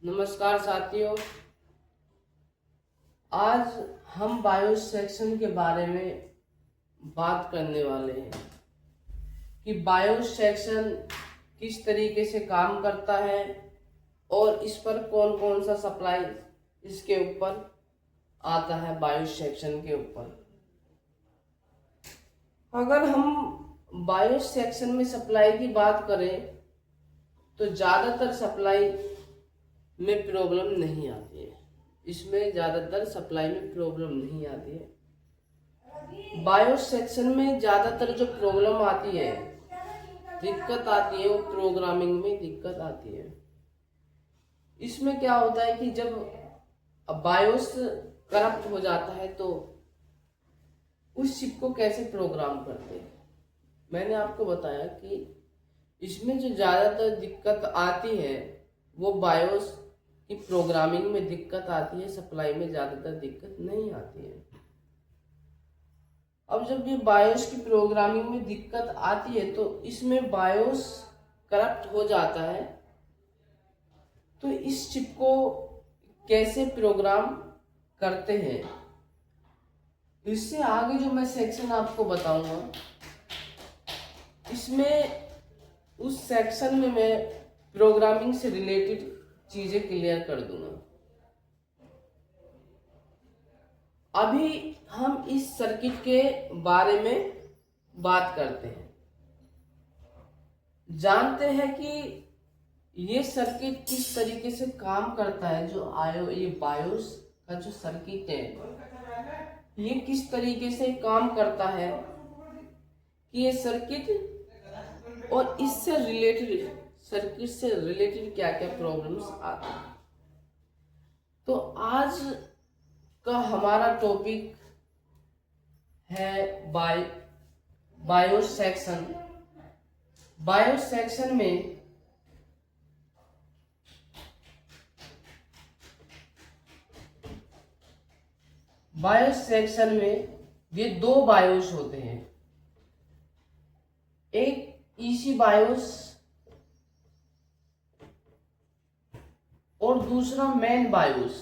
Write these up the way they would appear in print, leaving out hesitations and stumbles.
नमस्कार साथियों। आज हम बायोस सेक्शन के बारे में बात करने वाले हैं कि बायोस सेक्शन किस तरीके से काम करता है और इस पर कौन कौन सा सप्लाई इसके ऊपर आता है। बायोस सेक्शन के ऊपर अगर हम बायोस सेक्शन में सप्लाई की बात करें तो ज़्यादातर सप्लाई में प्रॉब्लम नहीं आती है। इसमें ज़्यादातर सप्लाई में प्रॉब्लम नहीं आती है। बायोस सेक्शन में ज़्यादातर जो प्रॉब्लम आती है, दिक्कत आती है, वो प्रोग्रामिंग में दिक्कत आती है। इसमें क्या होता है कि जब बायोस करप्ट हो जाता है तो उस चिप को कैसे प्रोग्राम करते हैं। मैंने आपको बताया कि इसमें जो ज़्यादातर दिक्कत आती है वो बायोस की प्रोग्रामिंग में दिक्कत आती है, सप्लाई में ज़्यादातर दिक्कत नहीं आती है। अब जब ये बायोस की प्रोग्रामिंग में दिक्कत आती है तो इसमें बायोस करप्ट हो जाता है, तो इस चिप को कैसे प्रोग्राम करते हैं, इससे आगे जो मैं सेक्शन आपको बताऊंगा, इसमें उस सेक्शन में मैं प्रोग्रामिंग से रिलेटेड चीजें क्लियर कर दूंगा। अभी हम इस सर्किट के बारे में बात करते हैं, जानते हैं कि ये सर्किट किस तरीके से काम करता है। ये बायोस का जो सर्किट है ये किस तरीके से काम करता है, कि ये सर्किट और इससे रिलेटेड सर्किट से रिलेटेड क्या क्या प्रॉब्लम्स आते हैं। तो आज का हमारा टॉपिक है बायोस सेक्शन। बायोस सेक्शन में ये दो बायोस होते हैं, एक ईसी बायोस और दूसरा मेन बायोस।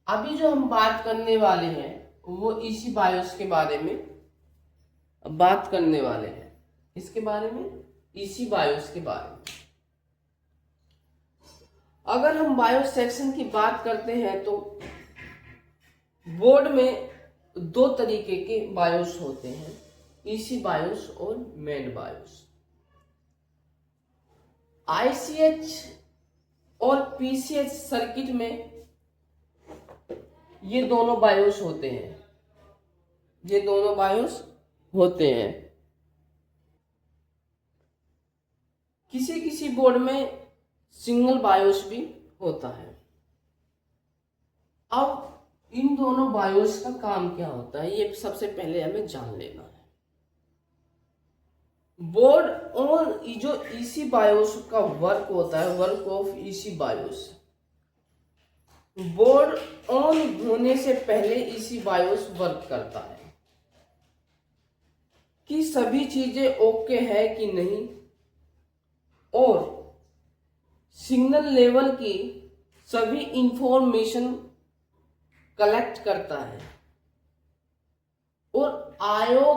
अभी जो हम बात करने वाले हैं वो ईसी बायोस के बारे में बात करने वाले हैं। इसके बारे में, ईसी बायोस के बारे में। अगर हम बायोस सेक्शन की बात करते हैं तो बोर्ड में दो तरीके के बायोस होते हैं, ईसी बायोस और मेन बायोस। आईसीएच और पीसीएच सर्किट में ये दोनों बायोस होते हैं, किसी किसी बोर्ड में सिंगल बायोस भी होता है। अब इन दोनों बायोस का काम क्या होता है ये सबसे पहले हमें जान लेना है। बोर्ड ऑन जो ईसी बायोस का वर्क होता है, work of EC BIOS, board on होने से पहले ईसी बायोस वर्क करता है कि सभी चीजें ओके है कि नहीं, और सिग्नल लेवल की सभी इंफॉर्मेशन कलेक्ट करता है, और आईओ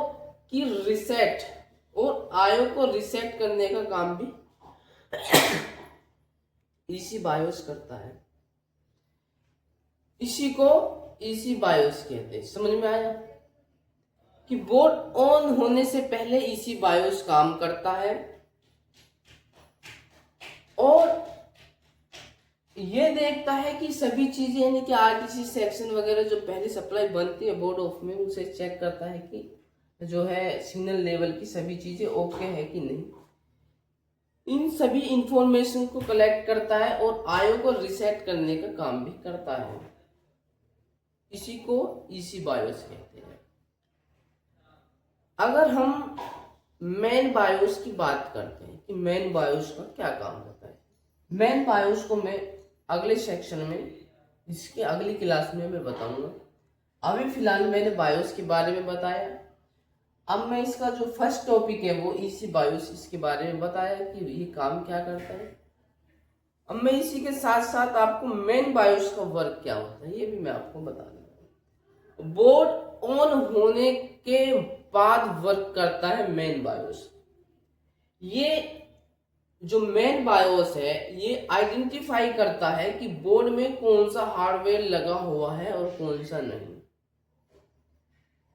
को रिसेट करने का काम भी ईसी बायोस करता है। इसी को ईसी बायोस कहते हैं। समझ में आया कि बोर्ड ऑन होने से पहले ईसी बायोस काम करता है, और ये देखता है कि सभी चीजें, यानी कि आरटीसी सेक्शन वगैरह जो पहले सप्लाई बनती है बोर्ड ऑफ में, उसे चेक करता है कि जो है सिग्नल लेवल की सभी चीजें ओके है कि नहीं। इन सभी इंफॉर्मेशन को कलेक्ट करता है और आईओ को रिसेट करने का काम भी करता है। इसी को ईसी बायोस कहते हैं। अगर हम मेन बायोस की बात करते हैं कि मेन बायोस का क्या काम होता है, मेन बायोस को मैं अगले सेक्शन में, इसकी अगली क्लास में मैं बताऊंगा। अभी फिलहाल मैंने बायोस के बारे में बताया। अब मैं इसका जो फर्स्ट टॉपिक है वो ईसी बायोस, इसके बारे में बताया कि ये काम क्या करता है। अब मैं इसी के साथ साथ आपको मेन बायोस का वर्क क्या होता है ये भी मैं आपको बता दूंगा। बोर्ड ऑन होने के बाद वर्क करता है मेन बायोस। ये जो मेन बायोस है ये आइडेंटिफाई करता है कि बोर्ड में कौन सा हार्डवेयर लगा हुआ है और कौन सा नहीं।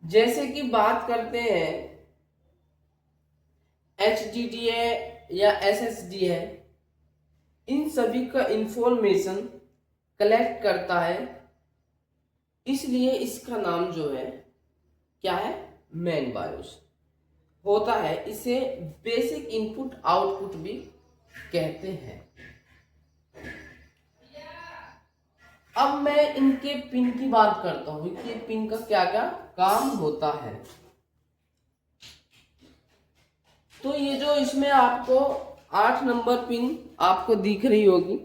जैसे कि बात करते हैं HDD है या SSD है, इन सभी का इंफॉर्मेशन कलेक्ट करता है, इसलिए इसका नाम जो है क्या है, मेन बायोस होता है। इसे बेसिक इनपुट आउटपुट भी कहते हैं। अब मैं इनके पिन की बात करता हूं कि पिन का क्या क्या काम होता है। तो ये जो इसमें आपको 8 नंबर पिन आपको दिख रही होगी,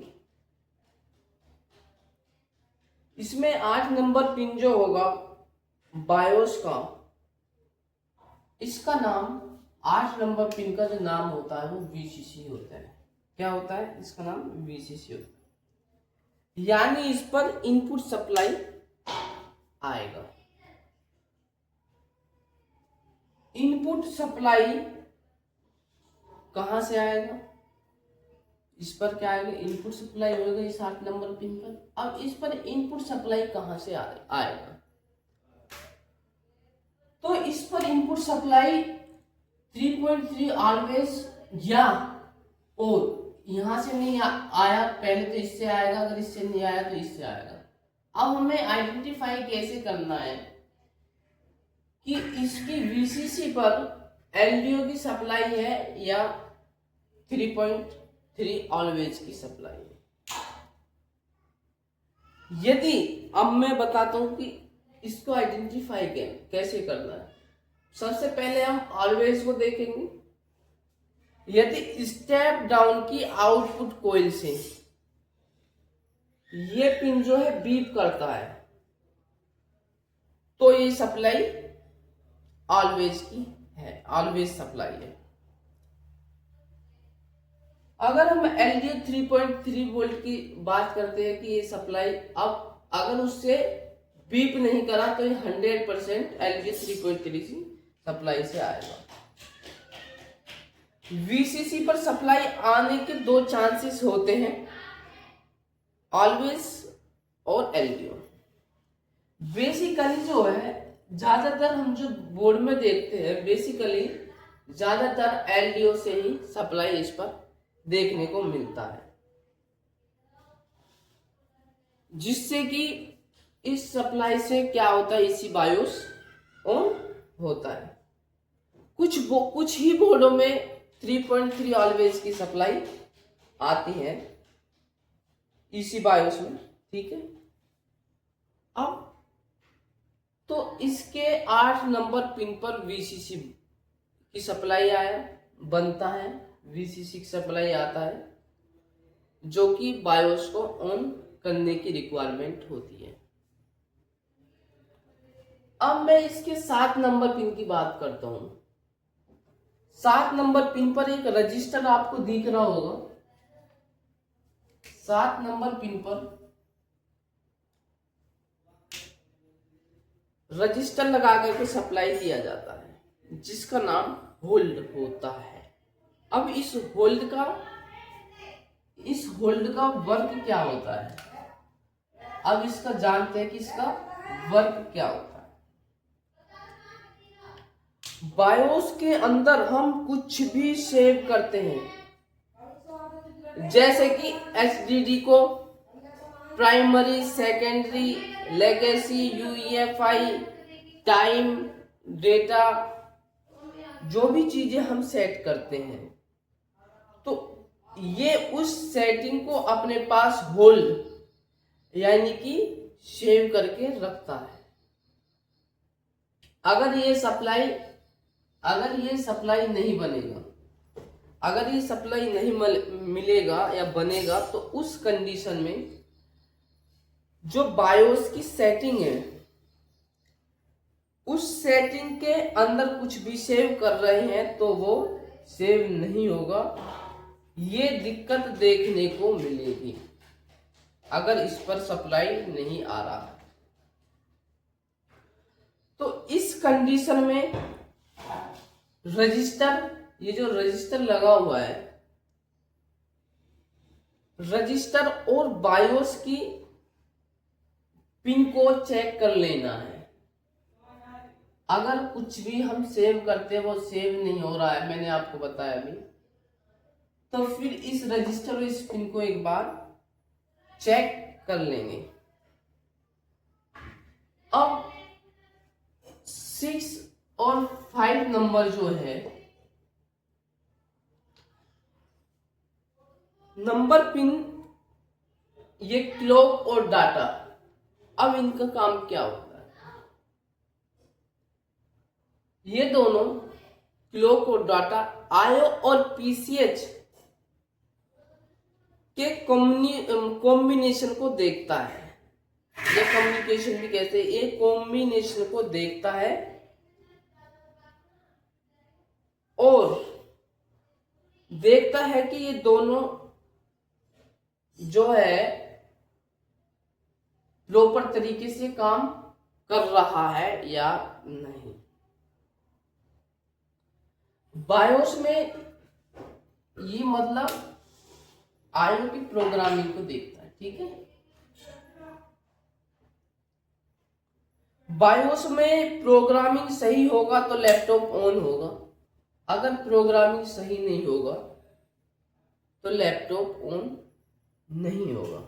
इसमें 8 नंबर पिन जो होगा बायोस का, इसका नाम 8 नंबर पिन का जो नाम होता है वो VCC होता है। क्या होता है, इसका नाम VCC होता है। यानी इस पर इनपुट सप्लाई आएगा। इनपुट सप्लाई कहां से आएगा, इस पर क्या आएगा, इनपुट सप्लाई होगा इस 8 नंबर पिन पर। अब इस पर इनपुट सप्लाई कहां से आएगा, तो इस पर इनपुट सप्लाई 3.3 ऑलवेज या और यहां से नहीं आया, पहले तो इससे आएगा, अगर इससे नहीं आया तो इससे आएगा। अब हमें आइडेंटिफाई कैसे करना है कि इसकी VCC पर LDO की सप्लाई है या 3.3 ऑलवेज की सप्लाई है। यदि अब मैं बताता हूं कि इसको आइडेंटिफाई कैसे करना है। सबसे पहले हम ऑलवेज को देखेंगे। यदि स्टेप डाउन की आउटपुट कॉइल से ये पिन जो है बीप करता है तो ये सप्लाई ऑलवेज की है, ऑलवेज सप्लाई है। अगर हम LDO 3.3 वोल्ट की बात करते हैं कि ये सप्लाई, अब अगर उससे बीप नहीं करा तो ये 100% LDO 3.3 की सप्लाई से आएगा। VCC पर सप्लाई आने के 2 चांसेस होते हैं, ऑलवेज और LDO। बेसिकली जो है ज्यादातर हम जो बोर्ड में देखते हैं, बेसिकली ज्यादातर LDO से ही सप्लाई इस पर देखने को मिलता है, जिससे कि इस सप्लाई से क्या होता है, इसी बायोस ऑन होता है। कुछ ही बोर्डों में 3.3 ऑलवेज की सप्लाई आती है इसी बायोस में, ठीक है। अब तो इसके 8 नंबर पिन पर VCC की सप्लाई बनता है, VCC की सप्लाई आता है, जो कि बायोस को ऑन करने की रिक्वायरमेंट होती है। अब मैं इसके 7 नंबर पिन की बात करता हूं। 7 नंबर पिन पर एक रजिस्टर आपको दिख रहा होगा। 7 नंबर पिन पर रजिस्टर लगा करके सप्लाई किया जाता है, जिसका नाम होल्ड होता है। अब इस होल्ड का वर्क क्या होता है, अब इसका जानते हैं कि इसका वर्क क्या होता है। बायोस के अंदर हम कुछ भी सेव करते हैं, जैसे कि HDD को primary, secondary, legacy, UEFI, time, data, जो भी चीजें हम सेट करते हैं तो ये उस सेटिंग को अपने पास होल्ड यानी कि सेव करके रखता है। अगर ये सप्लाई नहीं बनेगा, अगर ये सप्लाई नहीं मिलेगा या बनेगा, तो उस कंडीशन में जो बायोस की सेटिंग है उस सेटिंग के अंदर कुछ भी सेव कर रहे हैं तो वो सेव नहीं होगा। ये दिक्कत देखने को मिलेगी अगर इस पर सप्लाई नहीं आ रहा है। तो इस कंडीशन में रजिस्टर, ये जो रजिस्टर लगा हुआ है, रजिस्टर और बायोस की पिन को चेक कर लेना है। अगर कुछ भी हम सेव करते हैं वो सेव नहीं हो रहा है, मैंने आपको बताया अभी, तो फिर इस रजिस्टर और इस पिन को एक बार चेक कर लेंगे। अब 6 और 5 नंबर जो है, नंबर पिन, ये क्लॉक और डाटा, अब इनका काम क्या होता है? ये दोनों क्लॉक और डाटा आईओ और पीसीएच के कॉम्बिनेशन को देखता है। ये कम्युनिकेशन भी कहते हैं, ये कॉम्बिनेशन को देखता है और देखता है कि ये दोनों जो है प्रॉपर तरीके से काम कर रहा है या नहीं। बायोस में ये मतलब आईओ की प्रोग्रामिंग को देखता है, ठीक है। बायोस में प्रोग्रामिंग सही होगा तो लैपटॉप ऑन होगा, अगर प्रोग्रामिंग सही नहीं होगा तो लैपटॉप ऑन नहीं होगा,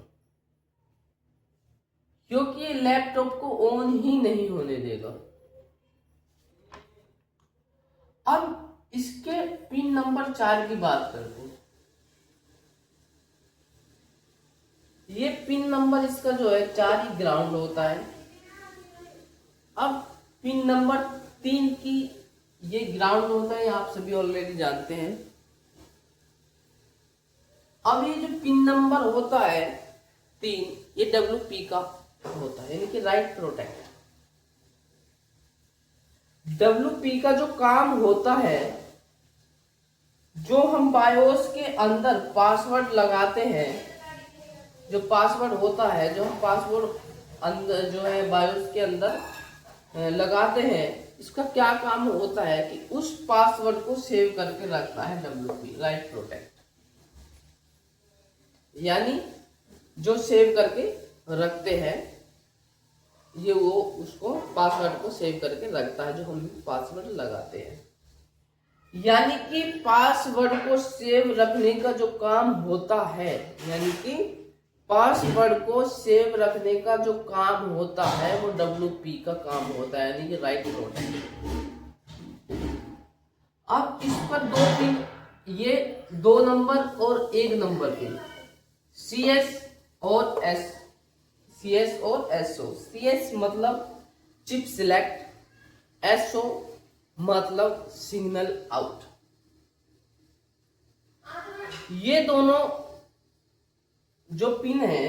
क्योंकि ये लैपटॉप को ऑन ही नहीं होने देगा। अब इसके पिन नंबर 4 की बात करते हैं। ये पिन नंबर इसका जो है 4 ही ग्राउंड होता है। अब पिन नंबर 3 की ये ग्राउंड होता है, आप सभी ऑलरेडी जानते हैं। अब ये जो पिन नंबर होता है 3, ये WP का होता है, यानी कि राइट प्रोटेक्ट। WP का जो काम होता है, जो हम बायोस के अंदर पासवर्ड लगाते हैं, जो पासवर्ड होता है, जो हम पासवर्ड अंदर जो है बायोस के अंदर लगाते हैं, इसका क्या काम होता है कि उस पासवर्ड को सेव करके रखना है WP, राइट प्रोटेक्ट। यानी जो सेव करके रखते हैं, ये वो उसको पासवर्ड को सेव करके रखता है जो हम पासवर्ड लगाते हैं। यानी कि पासवर्ड को सेव रखने का जो काम होता है, यानी कि पासवर्ड को सेव रखने का जो काम होता है वो WP का काम होता है, यानी कि राइट प्रोटेक्ट। अब इस पर 2 पिन, ये 2 नंबर और 1 नंबर पिन, CS और SO। CS मतलब चिप सिलेक्ट, SO मतलब सिग्नल आउट। ये दोनों जो पिन है,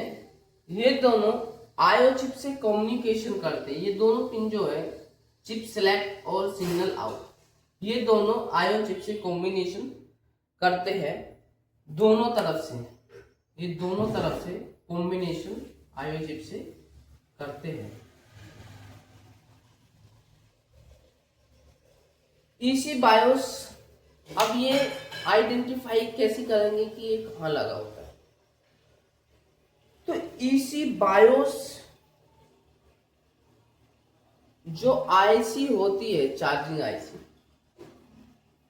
ये दोनों आईओ चिप से कम्युनिकेशन करते हैं। ये दोनों पिन जो है चिप सिलेक्ट और सिग्नल आउट, ये दोनों आईओ चिप से कॉम्बिनेशन करते हैं दोनों तरफ से। ये दोनों तरफ से कॉम्बिनेशन आईओ चिप से करते हैं। ईसी बायोस, अब ये आइडेंटिफाई कैसे करेंगे कि ये कहाँ लगा होता है? तो ईसी बायोस जो आईसी होती है, चार्जिंग आईसी,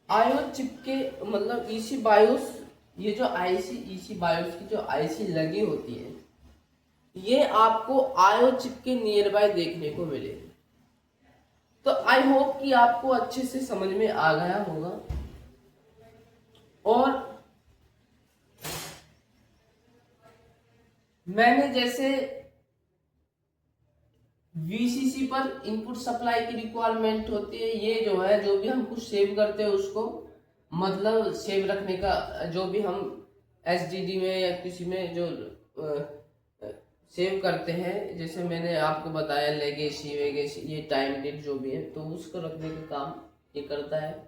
आईओ चिप के मतलब ईसी बायोस, ये जो आईसी, ईसी बायोस की जो आईसी लगी होती है, ये आपको आईओ चिप के नियर बाय देखने को मिलेगी। तो आई होप कि आपको अच्छे से समझ में आ गया होगा। और मैंने जैसे VCC पर इनपुट सप्लाई की रिक्वायरमेंट होती है, ये जो है जो भी हम कुछ सेव करते हैं उसको मतलब सेव रखने का, जो भी हम SSD में या किसी में जो सेव करते हैं। जैसे मैंने आपको बताया लेगेसी वेगेसी, ये टाइम डेट जो भी है, तो उसको रखने का काम ये करता है।